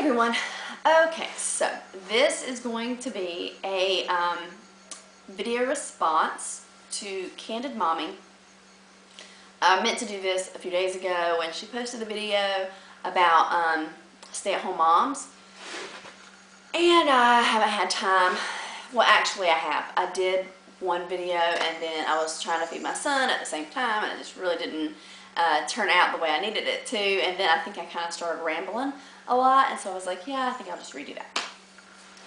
everyone. Okay, so this is going to be a video response to CandidMommy. I meant to do this a few days ago when she posted the video about stay-at-home moms, and I haven't had time. Well, actually I have. I did one video and then I was trying to feed my son at the same time, and it just really didn't turn out the way I needed it to, and then I think I kind of started rambling a lot, and so I was like, yeah, I think I'll just redo that.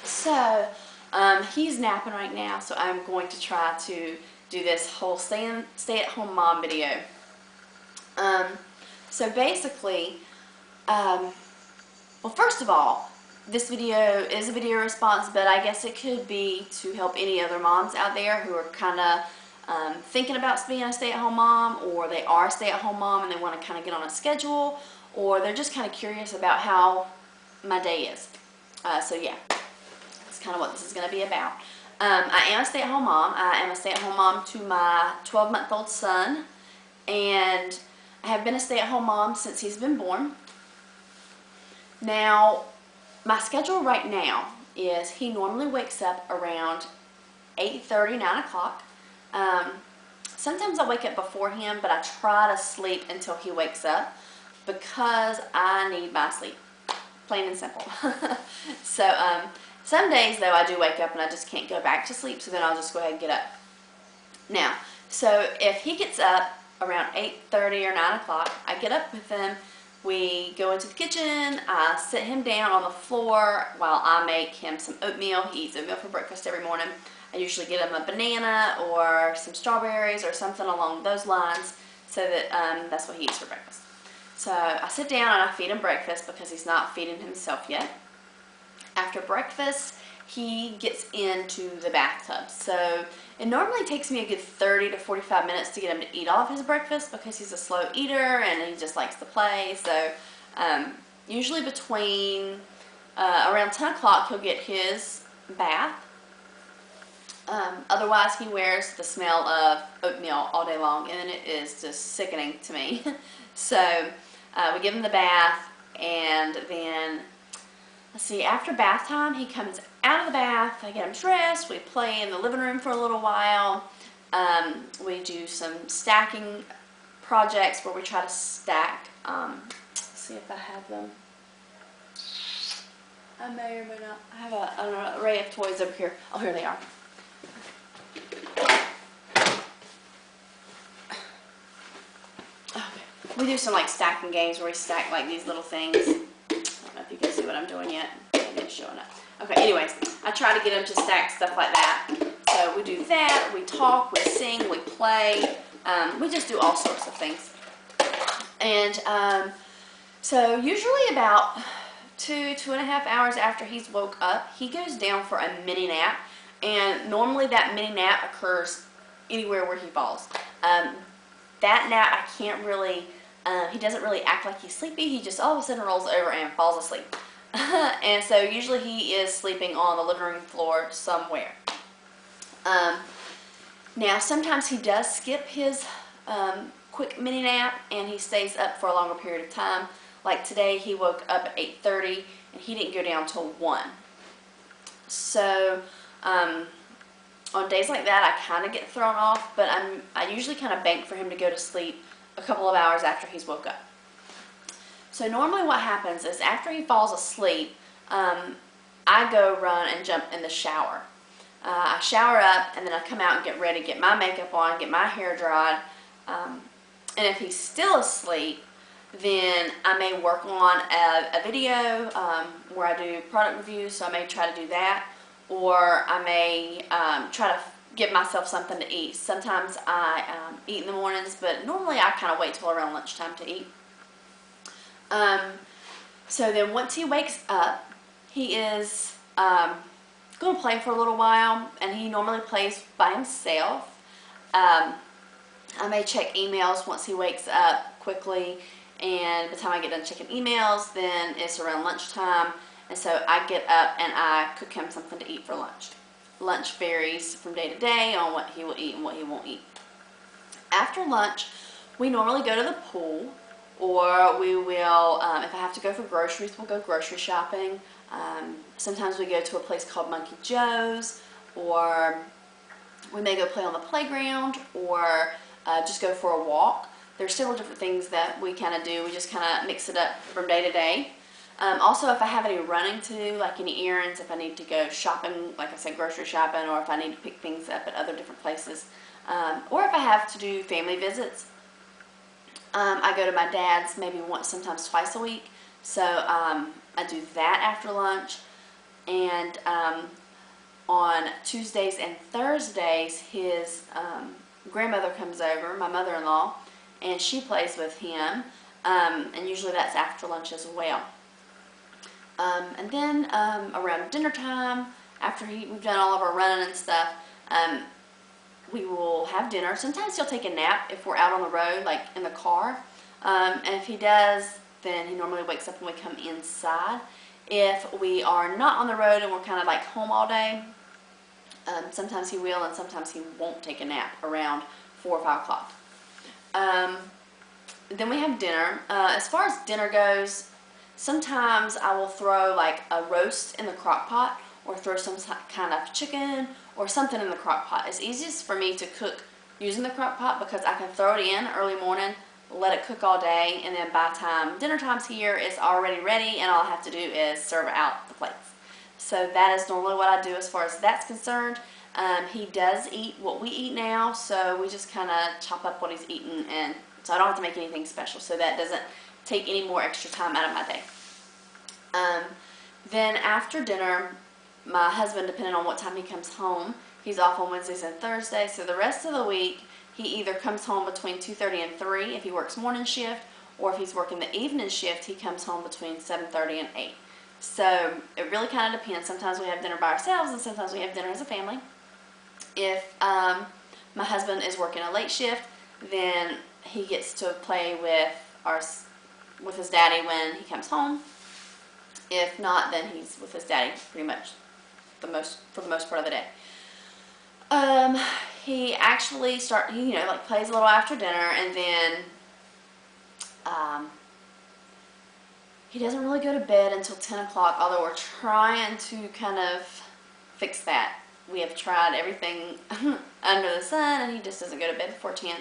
So he's napping right now, so I'm going to try to do this whole stay-at-home mom video. So basically, well, first of all, this video is a video response, but I guess it could be to help any other moms out there who are kind of thinking about being a stay-at-home mom, or they are a stay-at-home mom and they want to kind of get on a schedule, or they're just kind of curious about how my day is. So yeah, that's kind of what this is going to be about. I am a stay-at-home mom. I am a stay-at-home mom to my 12-month-old son, and I have been a stay-at-home mom since he's been born. Now, my schedule right now is he normally wakes up around 8:30, 9 o'clock. Sometimes I wake up before him, but I try to sleep until he wakes up because I need my sleep, plain and simple. So some days though I do wake up and I just can't go back to sleep, so then I'll just go ahead and get up. Now, so if he gets up around 8:30 or 9 o'clock, I get up with him. We go into the kitchen, I sit him down on the floor while I make him some oatmeal. He eats oatmeal for breakfast every morning. I usually get him a banana or some strawberries or something along those lines, so that that's what he eats for breakfast. So I sit down and I feed him breakfast because he's not feeding himself yet. After breakfast, he gets into the bathtub. So it normally takes me a good 30 to 45 minutes to get him to eat all of his breakfast because he's a slow eater and he just likes to play. So usually between around 10 o'clock he'll get his bath. Otherwise he wears the smell of oatmeal all day long, and it is just sickening to me. So we give him the bath, and then let's see, after bath time he comes out of the bath. I get him dressed, we play in the living room for a little while. We do some stacking projects where we try to stack, let's see if I have them. I may or may not. I have an array of toys over here. Oh, here they are. Okay. We do some like stacking games where we stack like these little things. I don't know if you can see what I'm doing yet. Maybe it's showing up. Okay, anyways, I try to get them to stack stuff like that. So we do that, we talk, we sing, we play, we just do all sorts of things. And so usually about 2.5 hours after he's woke up, he goes down for a mini nap. And normally that mini nap occurs anywhere where he falls. That nap I can't really, he doesn't really act like he's sleepy. He just all of a sudden rolls over and falls asleep. And so usually he is sleeping on the living room floor somewhere. Now sometimes he does skip his quick mini nap and he stays up for a longer period of time. Like today he woke up at 8:30 and he didn't go down till 1. So on days like that I kind of get thrown off, but I usually kind of bank for him to go to sleep a couple of hours after he's woke up. So normally what happens is after he falls asleep, I go run and jump in the shower. I shower up and then I come out and get ready, get my makeup on, get my hair dried. And if he's still asleep, then I may work on a video where I do product reviews, so I may try to do that. Or I may try to give myself something to eat. Sometimes I eat in the mornings, but normally I kind of wait till around lunchtime to eat. So then once he wakes up, he is going to play for a little while, and he normally plays by himself. I may check emails once he wakes up quickly, and by the time I get done checking emails, then it's around lunchtime, and so I get up and I cook him something to eat for lunch. Lunch varies from day to day on what he will eat and what he won't eat. After lunch, we normally go to the pool, or we will, if I have to go for groceries, we'll go grocery shopping. Sometimes we go to a place called Monkey Joe's, or we may go play on the playground, or just go for a walk. There's several different things that we kind of do. We just kind of mix it up from day to day. Also, if I have any running to do, like any errands, if I need to go shopping, like I said, grocery shopping, or if I need to pick things up at other different places, or if I have to do family visits, I go to my dad's maybe once, sometimes twice a week. So I do that after lunch. And on Tuesdays and Thursdays, his grandmother comes over, my mother-in-law, and she plays with him. And usually that's after lunch as well. And then around dinner time, after we've done all of our running and stuff, we will have dinner. Sometimes he'll take a nap if we're out on the road, like in the car. And if he does, then he normally wakes up when we come inside. If we are not on the road and we're kind of like home all day, sometimes he will and sometimes he won't take a nap around 4 or 5 o'clock. Then we have dinner. As far as dinner goes, sometimes I will throw like a roast in the crock pot, or throw some kind of chicken or something in the crock pot. It's easiest for me to cook using the crock pot because I can throw it in early morning, let it cook all day, and then by the time dinner time's here, it's already ready, and all I have to do is serve out the plates. So that is normally what I do as far as that's concerned. He does eat what we eat now, so we just kind of chop up what he's eating, and so I don't have to make anything special, so that doesn't take any more extra time out of my day. Then after dinner, my husband, depending on what time he comes home, he's off on Wednesdays and Thursdays, so the rest of the week he either comes home between 2:30 and 3 if he works morning shift, or if he's working the evening shift, he comes home between 7:30 and 8. So it really kind of depends. Sometimes we have dinner by ourselves, and sometimes we have dinner as a family. If my husband is working a late shift, then he gets to play with his daddy when he comes home. If not, then he's with his daddy pretty much for the most part of the day. He actually plays a little after dinner, and then he doesn't really go to bed until 10 o'clock, although we're trying to kind of fix that. We have tried everything under the sun, and he just doesn't go to bed before 10.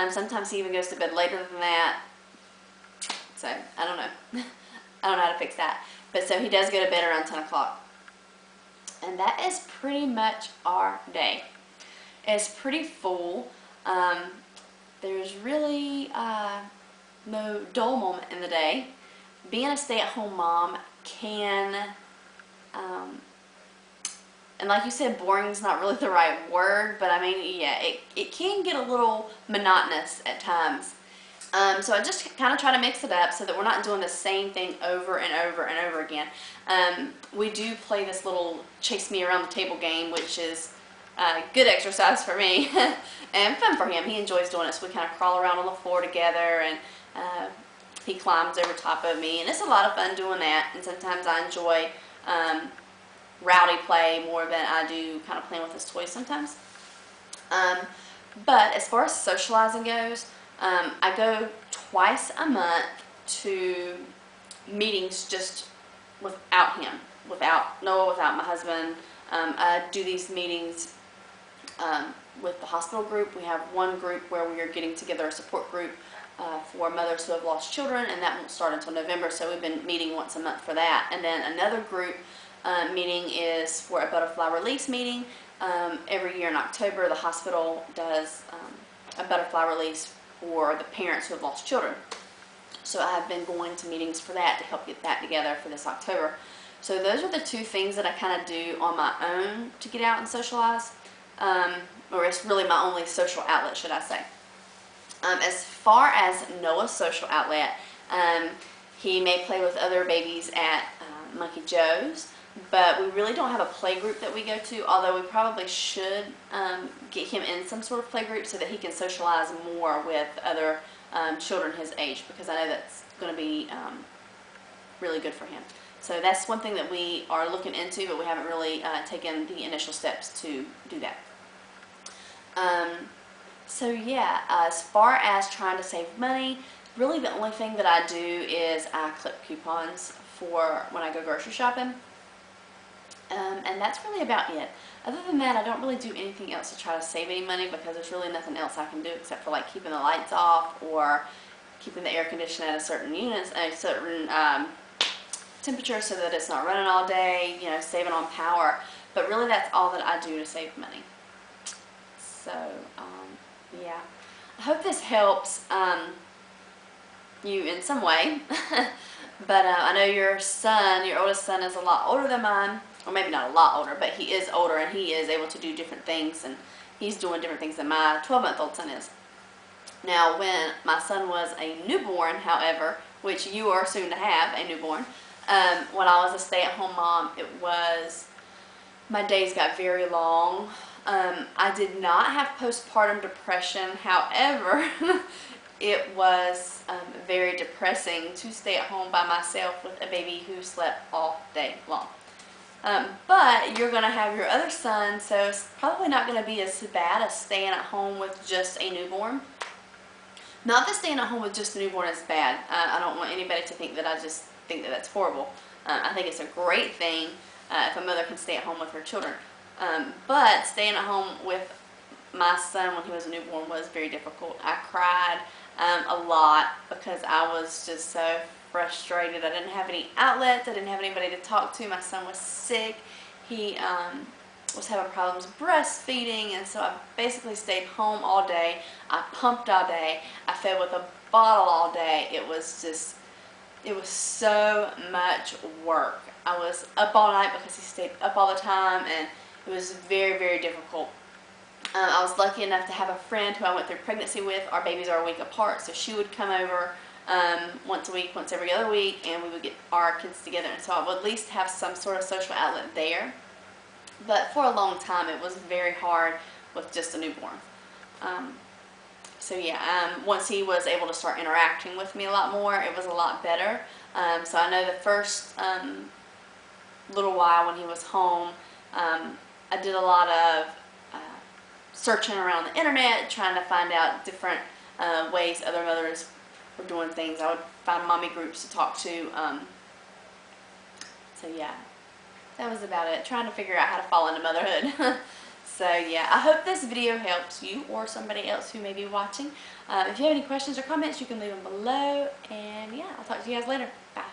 Sometimes he even goes to bed later than that. So, I don't know. I don't know how to fix that. But so he does go to bed around 10 o'clock. And that is pretty much our day. It's pretty full. There's really no dull moment in the day. Being a stay-at-home mom can, and like you said, boring is not really the right word, but I mean, yeah, it can get a little monotonous at times. So I just kind of try to mix it up so that we're not doing the same thing over and over and over again. We do play this little chase me around the table game, which is good exercise for me and fun for him. He enjoys doing it, so we kind of crawl around on the floor together, and he climbs over top of me, and it's a lot of fun doing that. And sometimes I enjoy rowdy play more than I do kind of playing with his toys sometimes. But as far as socializing goes, I go twice a month to meetings just without him, without Noah, without my husband. I do these meetings with the hospital group. We have one group where we are getting together, a support group for mothers who have lost children, and that won't start until November, so we've been meeting once a month for that. And then another group meeting is for a butterfly release meeting. Every year in October, the hospital does a butterfly release for the parents who have lost children. So I have been going to meetings for that to help get that together for this October. So those are the two things that I kind of do on my own to get out and socialize. Or it's really my only social outlet, should I say. As far as Noah's social outlet, he may play with other babies at Monkey Joe's, but we really don't have a play group that we go to, although we probably should get him in some sort of play group so that he can socialize more with other children his age, because I know that's going to be really good for him. So that's one thing that we are looking into, but we haven't really taken the initial steps to do that. So yeah, as far as trying to save money, Really the only thing that I do is I clip coupons for when I go grocery shopping. And that's really about it. Other than that, I don't really do anything else to try to save any money because there's really nothing else I can do except for like keeping the lights off or keeping the air conditioner at a certain temperature so that it's not running all day, you know, saving on power. But really that's all that I do to save money. So, yeah. I hope this helps you in some way. But I know your oldest son is a lot older than mine. Or maybe not a lot older, but he is older and he is able to do different things, and he's doing different things than my 12-month-old son is. Now, when my son was a newborn, however, which you are soon to have a newborn, when I was a stay-at-home mom, my days got very long. I did not have postpartum depression, however, it was very depressing to stay at home by myself with a baby who slept all day long. But you're going to have your other son, so it's probably not going to be as bad as staying at home with just a newborn. Not that staying at home with just a newborn is bad. I don't want anybody to think that I just think that that's horrible. I think it's a great thing if a mother can stay at home with her children. But staying at home with my son when he was a newborn was very difficult. I cried a lot because I was just so frustrated. I didn't have any outlets. I didn't have anybody to talk to. My son was sick. He was having problems breastfeeding, and so I basically stayed home all day. I pumped all day. I fed with a bottle all day. It was so much work. I was up all night because he stayed up all the time, and it was very, very difficult. I was lucky enough to have a friend who I went through pregnancy with. Our babies are a week apart, so she would come over once a week, once every other week, and we would get our kids together, and so I would at least have some sort of social outlet there. But for a long time it was very hard with just a newborn. So yeah, once he was able to start interacting with me a lot more, it was a lot better. So I know the first little while when he was home, I did a lot of searching around the internet, trying to find out different ways other mothers were doing things. I would find mommy groups to talk to. So yeah, that was about it. Trying to figure out how to fall into motherhood. So yeah, I hope this video helps you or somebody else who may be watching. If you have any questions or comments, you can leave them below. And yeah, I'll talk to you guys later. Bye.